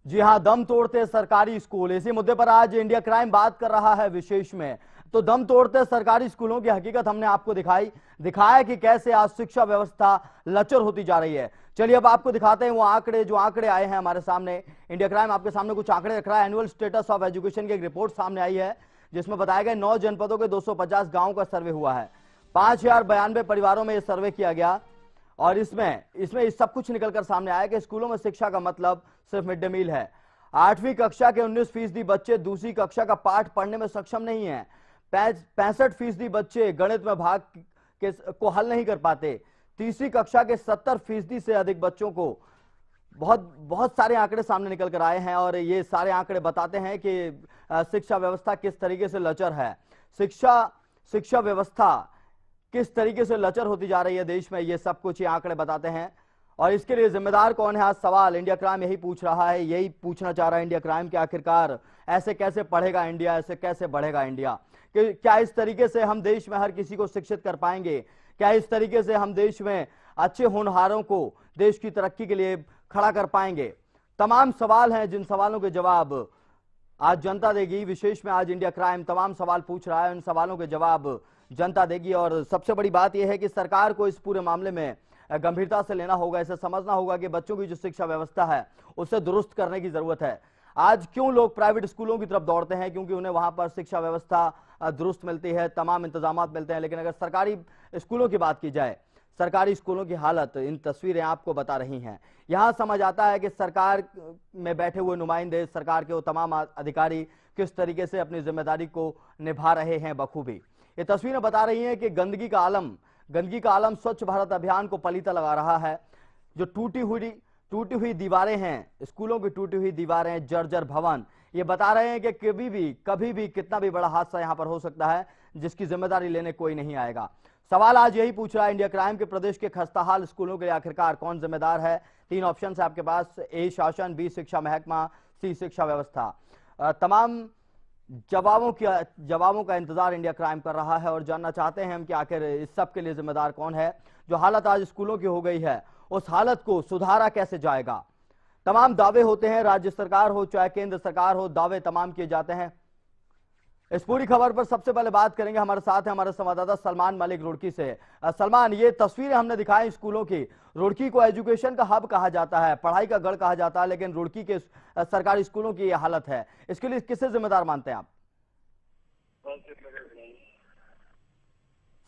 जी हां, दम तोड़ते सरकारी स्कूल, इसी मुद्दे पर आज इंडिया क्राइम बात कर रहा है विशेष में। तो दम तोड़ते सरकारी स्कूलों की हकीकत हमने आपको दिखाया कि कैसे आज शिक्षा व्यवस्था लचर होती जा रही है। चलिए अब आपको दिखाते हैं वो आंकड़े, जो आंकड़े आए हैं हमारे सामने। इंडिया क्राइम आपके सामने कुछ आंकड़े रख रहा है। एनुअल स्टेटस ऑफ एजुकेशन की एक रिपोर्ट सामने आई है, जिसमें बताया गया 9 जनपदों के 250 गांवों का सर्वे हुआ है। 5092 परिवारोरों में यह सर्वे किया गया और इसमें सब कुछ निकलकर सामने आया कि स्कूलों में शिक्षा का मतलब सिर्फ मिड डे मील है। 8वीं कक्षा के 19% बच्चे दूसरी कक्षा का पाठ पढ़ने में सक्षम नहीं है। 65% बच्चे गणित में भाग को हल नहीं कर पाते। तीसरी कक्षा के 70% से अधिक बच्चों को बहुत सारे आंकड़े सामने निकल कर आए हैं और ये सारे आंकड़े बताते हैं कि शिक्षा व्यवस्था किस तरीके से लचर है। शिक्षा व्यवस्था किस तरीके से लचर होती जा रही है देश में, ये सब कुछ ये आंकड़े बताते हैं। और इसके लिए जिम्मेदार कौन है, आज सवाल इंडिया क्राइम यही पूछ रहा है, यही पूछना चाह रहा है इंडिया क्राइम कि आखिरकार ऐसे कैसे पढ़ेगा इंडिया, ऐसे कैसे बढ़ेगा इंडिया। कि क्या इस तरीके से हम देश में हर किसी को शिक्षित कर पाएंगे? क्या इस तरीके से हम देश में अच्छे होनहारों को देश की तरक्की के लिए खड़ा कर पाएंगे? तमाम सवाल हैं, जिन सवालों के जवाब आज जनता देगी। विशेष में आज इंडिया क्राइम तमाम सवाल पूछ रहा है, उन सवालों के जवाब जनता देगी। और सबसे बड़ी बात यह है कि सरकार को इस पूरे मामले में गंभीरता से लेना होगा, इसे समझना होगा कि बच्चों की जो शिक्षा व्यवस्था है उसे दुरुस्त करने की जरूरत है। आज क्यों लोग प्राइवेट स्कूलों की तरफ दौड़ते हैं? क्योंकि उन्हें वहां पर शिक्षा व्यवस्था दुरुस्त मिलती है, तमाम इंतजाम मिलते हैं। लेकिन अगर सरकारी स्कूलों की बात की जाए, सरकारी स्कूलों की हालत इन तस्वीरें आपको बता रही हैं। यहां समझ आता है कि सरकार में बैठे हुए नुमाइंदे, सरकार के वो तमाम अधिकारी किस तरीके से अपनी जिम्मेदारी को निभा रहे हैं बखूबी। ये तस्वीरें बता रही हैं कि गंदगी का आलम स्वच्छ भारत अभियान को पलीता लगा रहा है। जो टूटी हुई दीवारें हैं, स्कूलों की टूटी हुई दीवारें, जर्जर भवन, ये बता रहे हैं कि कभी भी कितना भी बड़ा हादसा यहां पर हो सकता है, जिसकी जिम्मेदारी लेने कोई नहीं आएगा। सवाल आज यही पूछ रहा है इंडिया क्राइम के प्रदेश के खस्ताहाल स्कूलों के लिए आखिरकार कौन जिम्मेदार है? 3 ऑप्शन है आपके पास, ए शासन, बी शिक्षा महकमा, सी शिक्षा व्यवस्था। तमाम जवाबों का इंतजार इंडिया क्राइम कर रहा है और जानना चाहते हैं हम कि आखिर इस सब के लिए जिम्मेदार कौन है। जो हालत आज स्कूलों की हो गई है, उस हालत को सुधारा कैसे जाएगा? तमाम दावे होते हैं, राज्य सरकार हो चाहे केंद्र सरकार हो, दावे तमाम किए जाते हैं। इस पूरी खबर पर सबसे पहले बात करेंगे, हमारे साथ है हमारे संवाददाता सलमान मलिक रुड़की से। सलमान, ये तस्वीरें हमने दिखाई स्कूलों की। रुड़की को एजुकेशन का हब कहा जाता है, पढ़ाई का गढ़ कहा जाता है, लेकिन रुड़की के सरकारी स्कूलों की ये हालत है। इसके लिए किसे जिम्मेदार मानते हैं आप?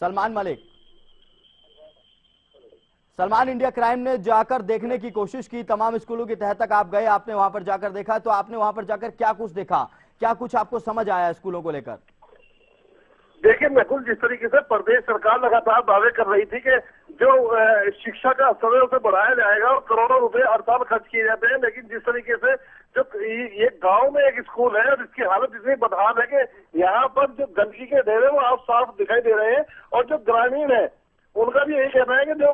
सलमान मलिक। सलमान, इंडिया क्राइम ने जाकर देखने की कोशिश की, तमाम स्कूलों की तह तक आप गए, आपने वहां पर जाकर देखा, तो आपने वहां पर जाकर क्या कुछ देखा, क्या कुछ आपको समझ आया स्कूलों को लेकर? देखिए नकुल, जिस तरीके से प्रदेश सरकार लगातार दावे कर रही थी कि जो शिक्षा का स्तर उसे बढ़ाया जाएगा और करोड़ों रुपए हर साल खर्च किए जाते हैं, लेकिन जिस तरीके से जो ये गांव में एक स्कूल है और इसकी हालत इतनी बदहाल है कि यहाँ पर जो गंदगी के ढेर है वो आप साफ दिखाई दे रहे हैं। और जो ग्रामीण है उनका भी यही कहना है कि जो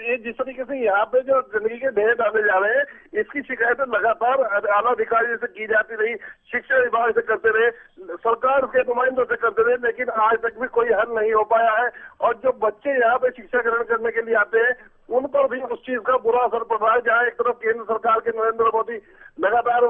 ये जिस तरीके से यहाँ पे जो गंदगी के ढेर डाले जा रहे हैं, इसकी शिकायतें लगातार आला अधिकारी से की जाती रही, शिक्षा विभाग से करते रहे, सरकार के नुमाइंदों से करते रहे, लेकिन आज तक भी कोई हल नहीं हो पाया है। और जो बच्चे यहाँ पे शिक्षा ग्रहण करने के लिए आते हैं, उन पर भी उस चीज का बुरा असर पड़ रहा है। जहाँ एक तरफ केंद्र सरकार के नरेंद्र मोदी लगातार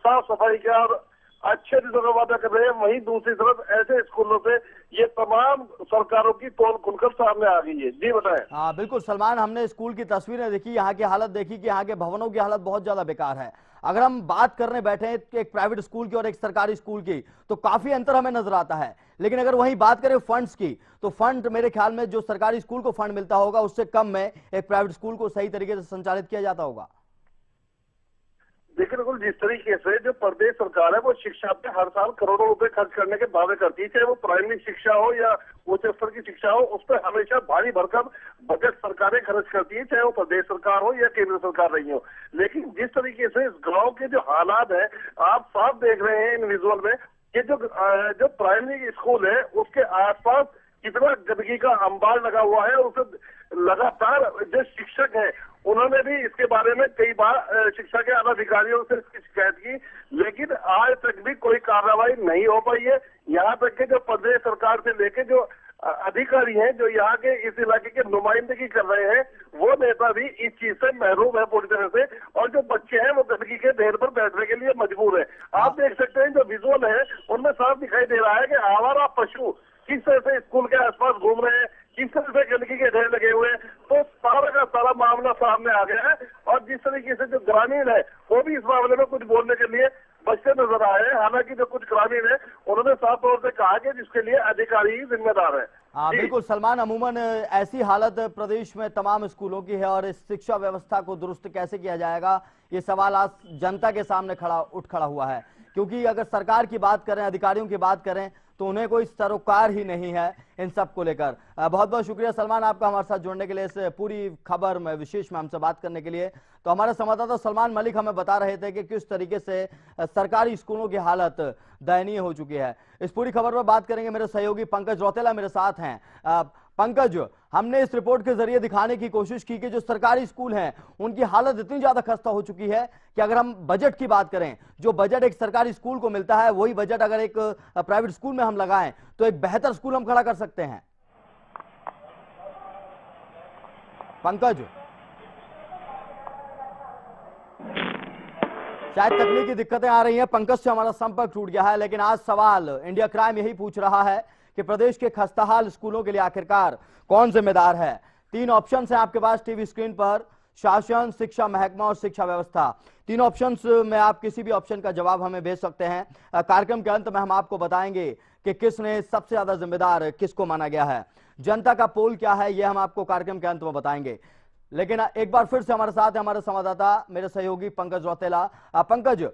साफ सफाई का और अच्छे दिनों का वादा कर रहे हैं, वहीं दूसरी तरफ ऐसे स्कूलों से ये तमाम सरकारों की पोल खुलकर सामने आ गई है। जी बताएं। हाँ बिल्कुल सलमान, हमने स्कूल की तस्वीरें देखी, यहाँ की हालत देखी कि यहाँ के भवनों की हालत बहुत ज्यादा बेकार है। अगर हम बात करने बैठे हैं एक प्राइवेट स्कूल की और एक सरकारी स्कूल की, तो काफी अंतर हमें नजर आता है। लेकिन अगर वहीं बात करें फंड्स की, तो फंड मेरे ख्याल में जो सरकारी स्कूल को फंड मिलता होगा उससे कम में एक प्राइवेट स्कूल को सही तरीके से संचालित किया जाता होगा। देखिए बिल्कुल, जिस तरीके से जो प्रदेश सरकार है वो शिक्षा पे हर साल करोड़ों रुपए खर्च करने के दावे करती है, चाहे वो प्राइमरी शिक्षा हो या उच्च स्तर की शिक्षा हो, उस पर हमेशा भारी भरकम बजट सरकारें खर्च करती है, चाहे वो प्रदेश सरकार हो या केंद्र सरकार रही हो। लेकिन जिस तरीके से इस गाँव के जो हालात है आप साफ देख रहे हैं इन विजुअल में कि जो प्राइमरी स्कूल है उसके आसपास कितना गंदगी का अंबार लगा हुआ है। उसे लगातार जो शिक्षक है उन्होंने भी इसके बारे में कई बार शिक्षा के अधिकारियों से इसकी शिकायत की, लेकिन आज तक भी कोई कार्रवाई नहीं हो पाई है। यहाँ तक कि जो प्रदेश सरकार से लेके जो अधिकारी हैं जो यहाँ के इस इलाके के नुमाइंदगी कर रहे हैं, वो नेता भी इस चीज से महरूम है पूरी तरह से, और जो बच्चे हैं वो गंदगी के ढेर पर बैठने के लिए मजबूर है। आप देख सकते हैं जो विजुअल है उनमें साफ दिखाई दे रहा है कि आवारा पशु किस तरह से स्कूल के आसपास घूम रहे हैं, किस तरह से गंदगी के ढेर लगे हुए हैं। तो सारा का सारा मामला सामने आ गया है, और जिस तरीके से जो ग्रामीण है वो भी इस मामले में कुछ बोलने के लिए बचते नजर आए हैं। हालांकि जो कुछ ग्रामीण है उन्होंने साफ तौर से कहा कि जिसके लिए अधिकारी ही जिम्मेदार है। हाँ बिल्कुल सलमान, अमूमन ऐसी हालत प्रदेश में तमाम स्कूलों की है, और इस शिक्षा व्यवस्था को दुरुस्त कैसे किया जाएगा, ये सवाल आज जनता के सामने खड़ा हुआ है। क्योंकि अगर सरकार की बात करें, अधिकारियों की बात करें, तो उन्हें कोई सरोकार ही नहीं है इन सब को लेकर। बहुत बहुत शुक्रिया सलमान आपका हमारे साथ जुड़ने के लिए, इस पूरी खबर में विशेष में हमसे बात करने के लिए। तो हमारे संवाददाता सलमान मलिक हमें बता रहे थे कि किस तरीके से सरकारी स्कूलों की हालत दयनीय हो चुकी है। इस पूरी खबर पर बात करेंगे, मेरे सहयोगी पंकज रौतेला मेरे साथ हैं। पंकज, हमने इस रिपोर्ट के जरिए दिखाने की कोशिश की कि जो सरकारी स्कूल हैं उनकी हालत इतनी ज्यादा खस्ता हो चुकी है कि अगर हम बजट की बात करें, जो बजट एक सरकारी स्कूल को मिलता है वही बजट अगर एक प्राइवेट स्कूल में हम लगाएं तो एक बेहतर स्कूल हम खड़ा कर सकते हैं। पंकज, शायद तकनीकी दिक्कतें आ रही हैं, पंकज से हमारा संपर्क टूट गया है। लेकिन आज सवाल इंडिया क्राइम यही पूछ रहा है कि प्रदेश के खस्ताहाल स्कूलों के लिए आखिरकार कौन जिम्मेदार है। 3 ऑप्शन हैं आपके पास टीवी स्क्रीन पर, शासन, शिक्षा महकमा और शिक्षा व्यवस्था। 3 ऑप्शंस में आप किसी भी ऑप्शन का जवाब हमें भेज सकते हैं। कार्यक्रम के अंत में हम आपको बताएंगे कि किसने सबसे ज्यादा जिम्मेदार किसको माना गया है। जनता का पोल क्या है यह हम आपको कार्यक्रम के अंत में बताएंगे। लेकिन एक बार फिर से हमारे साथ है हमारे संवाददाता मेरे सहयोगी पंकज रौतेला। पंकज,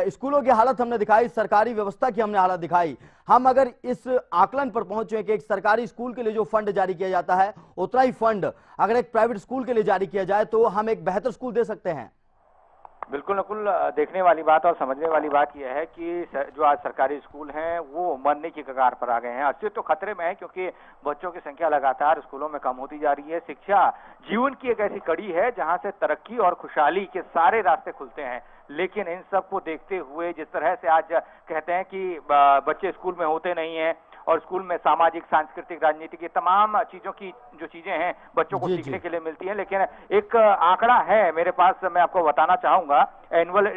स्कूलों की हालत हमने दिखाई, सरकारी व्यवस्था की हमने हालत दिखाई। हम अगर इस आकलन पर पहुंचे कि एक सरकारी स्कूल के लिए जो फंड जारी किया जाता है उतना ही फंड अगर एक प्राइवेट स्कूल के लिए जारी किया जाए तो हम एक बेहतर स्कूल दे सकते हैं। बिल्कुल नकुल, देखने वाली बात और समझने वाली बात यह है कि जो आज सरकारी स्कूल हैं वो मरने की कगार पर आ गए हैं। अस्तित्व तो खतरे में है क्योंकि बच्चों की संख्या लगातार स्कूलों में कम होती जा रही है। शिक्षा जीवन की एक ऐसी कड़ी है जहां से तरक्की और खुशहाली के सारे रास्ते खुलते हैं, लेकिन इन सब को देखते हुए जिस तरह से आज कहते हैं कि बच्चे स्कूल में होते नहीं हैं और स्कूल में सामाजिक, सांस्कृतिक, राजनीतिक ये तमाम चीजों की जो चीजें हैं बच्चों को सीखने के लिए मिलती हैं। लेकिन एक आंकड़ा है मेरे पास, मैं आपको बताना चाहूंगा। एनुअल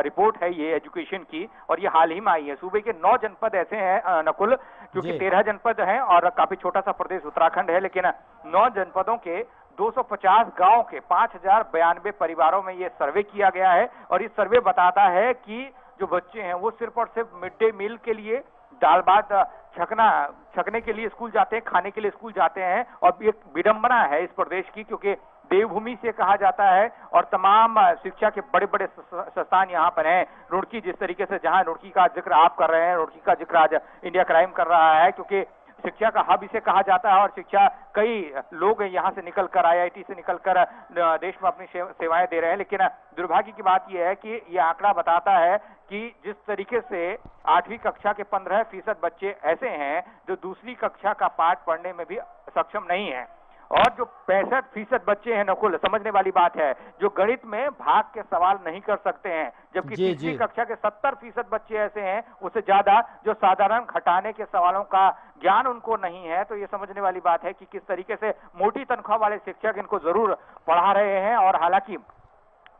रिपोर्ट है ये एजुकेशन की, और ये हाल ही में आई है। सूबे के 9 जनपद ऐसे हैं नकुल, क्योंकि 13 जनपद हैं और काफी छोटा सा प्रदेश उत्तराखंड है, लेकिन 9 जनपदों के 250 गांव के 5092 परिवारों में ये सर्वे किया गया है। और इस सर्वे बताता है कि जो बच्चे हैं वो सिर्फ और सिर्फ मिड डे मील के लिए, दाल भात छकने के लिए स्कूल जाते हैं, खाने के लिए स्कूल जाते हैं। और एक विडंबना है इस प्रदेश की, क्योंकि देवभूमि से कहा जाता है और तमाम शिक्षा के बड़े बड़े संस्थान यहाँ पर हैं। रुड़की, जिस तरीके से जहां रुड़की का जिक्र आप कर रहे हैं, रुड़की का जिक्र आज इंडिया क्राइम कर रहा है, क्योंकि शिक्षा का हब इसे कहा जाता है। और शिक्षा, कई लोग यहाँ से निकलकर, IIT से निकलकर देश में अपनी सेवाएं दे रहे हैं। लेकिन दुर्भाग्य की बात यह है कि यह आंकड़ा बताता है कि जिस तरीके से 8वीं कक्षा के 15% बच्चे ऐसे हैं जो दूसरी कक्षा का पाठ पढ़ने में भी सक्षम नहीं है, और जो 65% बच्चे हैं नकुल, समझने वाली बात है, जो गणित में भाग के सवाल नहीं कर सकते हैं, जबकि तीसरी कक्षा के 70% बच्चे ऐसे हैं, उससे ज्यादा, जो साधारण घटाने के सवालों का ज्ञान उनको नहीं है। तो ये समझने वाली बात है कि किस तरीके से मोटी तनख्वाह वाले शिक्षक इनको जरूर पढ़ा रहे हैं। और हालांकि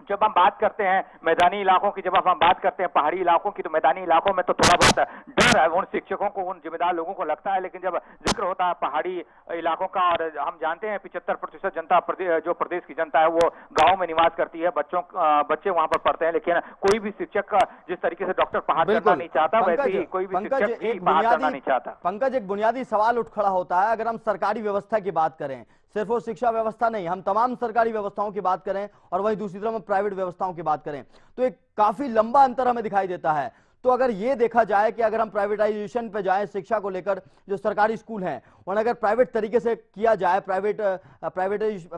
जब हम बात करते हैं मैदानी इलाकों की, जब हम बात करते हैं पहाड़ी इलाकों की, तो मैदानी इलाकों में तो थोड़ा बहुत डर है उन शिक्षकों को, उन जिम्मेदार लोगों को लगता है। लेकिन जब जिक्र होता है पहाड़ी इलाकों का, और हम जानते हैं 75% जनता जो प्रदेश की जनता है वो गाँव में निवास करती है, बच्चे वहां पर पढ़ते हैं। लेकिन कोई भी शिक्षक जिस तरीके से डॉक्टर पहाड़ करना नहीं चाहता, वैसे ही कोई भी शिक्षक भी पहाड़ करना नहीं चाहता। पंकज, एक बुनियादी सवाल उठ खड़ा होता है, अगर हम सरकारी व्यवस्था की बात करें, सिर्फ वो शिक्षा व्यवस्था नहीं, हम तमाम सरकारी व्यवस्थाओं की बात करें और वहीं दूसरी तरफ प्राइवेट व्यवस्थाओं की बात करें, तो एक काफी लंबा अंतर हमें दिखाई देता है। तो अगर ये देखा जाए कि अगर हम प्राइवेटाइजेशन पे जाएं शिक्षा को लेकर, जो सरकारी स्कूल हैं और अगर प्राइवेट तरीके से किया जाए,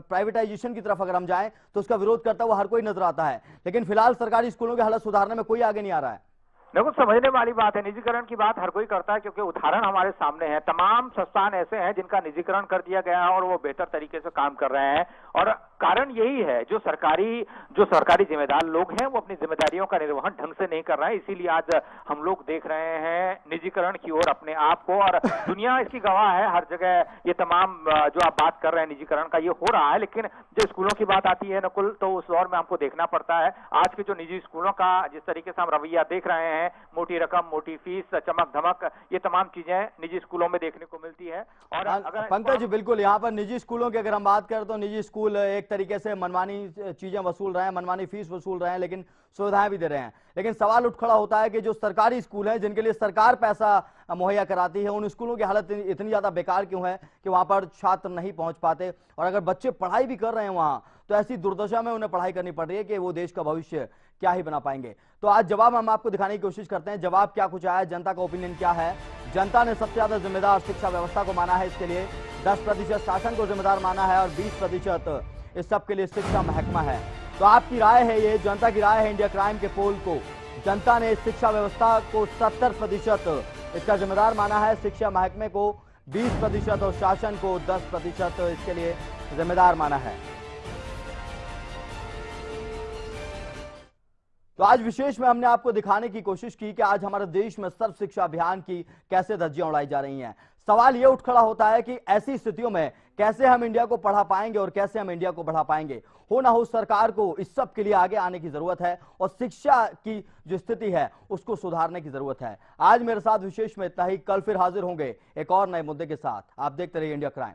प्राइवेटाइजेशन की तरफ अगर हम जाएं, तो उसका विरोध करता हुआ हर कोई नजर आता है। लेकिन फिलहाल सरकारी स्कूलों की हालत सुधारने में कोई आगे नहीं आ रहा है। देखो, समझने वाली बात है। निजीकरण की बात हर कोई करता है क्योंकि उदाहरण हमारे सामने हैं। तमाम संस्थान ऐसे हैं जिनका निजीकरण कर दिया गया है और वो बेहतर तरीके से काम कर रहे हैं, और कारण यही है जो सरकारी जिम्मेदार लोग हैं वो अपनी जिम्मेदारियों का निर्वहन ढंग से नहीं कर रहे हैं। इसीलिए आज हम लोग देख रहे हैं निजीकरण की ओर अपने आप को, और दुनिया इसकी गवाह है। हर जगह ये तमाम जो आप बात कर रहे हैं निजीकरण का, ये हो रहा है। लेकिन जो स्कूलों की बात आती है नकुल, तो उस दौर में हमको देखना पड़ता है आज के जो निजी स्कूलों का जिस तरीके से हम रवैया देख रहे हैं, मोटी रकम, मोटी फीस, चमक धमक, ये तमाम चीजें निजी स्कूलों में देखने को मिलती है। और अगर पंकज जी, बिल्कुल, यहाँ पर निजी स्कूलों की अगर हम बात करें तो निजी स्कूल एक तरीके से मनमानी चीजें वसूल रहे हैं, मनमानी फीस वसूल रहे हैं, लेकिन सुविधाएं भी दे रहे हैं। लेकिन सवाल उठ खड़ा होता है कि जो सरकारी स्कूल है जिनके लिए सरकार पैसा मुहैया कराती है, उन स्कूलों की हालत इतनी ज्यादा बेकार क्यों है कि वहां पर छात्र नहीं पहुंच पाते, और अगर बच्चे पढ़ाई भी कर रहे हैं वहां तो ऐसी दुर्दशा में उन्हें पढ़ाई करनी पड़ रही है कि वो देश का भविष्य क्या ही बना पाएंगे। तो आज जवाब हम आपको दिखाने की कोशिश करते हैं, जवाब क्या कुछ आया, जनता का ओपिनियन क्या है। जनता ने सबसे ज्यादा जिम्मेदार शिक्षा व्यवस्था को माना है, इसके लिए 10% शासन को जिम्मेदार माना है और 20% इस सब के लिए शिक्षा महकमा है। तो आपकी राय है, ये जनता की राय है इंडिया क्राइम के पोल को। जनता ने शिक्षा व्यवस्था को 70% इसका जिम्मेदार माना है, शिक्षा महकमे को 20% और शासन को 10% इसके लिए जिम्मेदार माना है। तो आज विशेष में हमने आपको दिखाने की कोशिश की कि आज हमारे देश में सर्व शिक्षा अभियान की कैसे धज्जियां उड़ाई जा रही हैं। सवाल यह उठ खड़ा होता है कि ऐसी स्थितियों में कैसे हम इंडिया को पढ़ा पाएंगे और कैसे हम इंडिया को बढ़ा पाएंगे। हो ना हो, सरकार को इस सब के लिए आगे आने की जरूरत है और शिक्षा की जो स्थिति है उसको सुधारने की जरूरत है। आज मेरे साथ विशेष में इतना ही, कल फिर हाजिर होंगे एक और नए मुद्दे के साथ। आप देखते रहिए इंडिया क्राइम।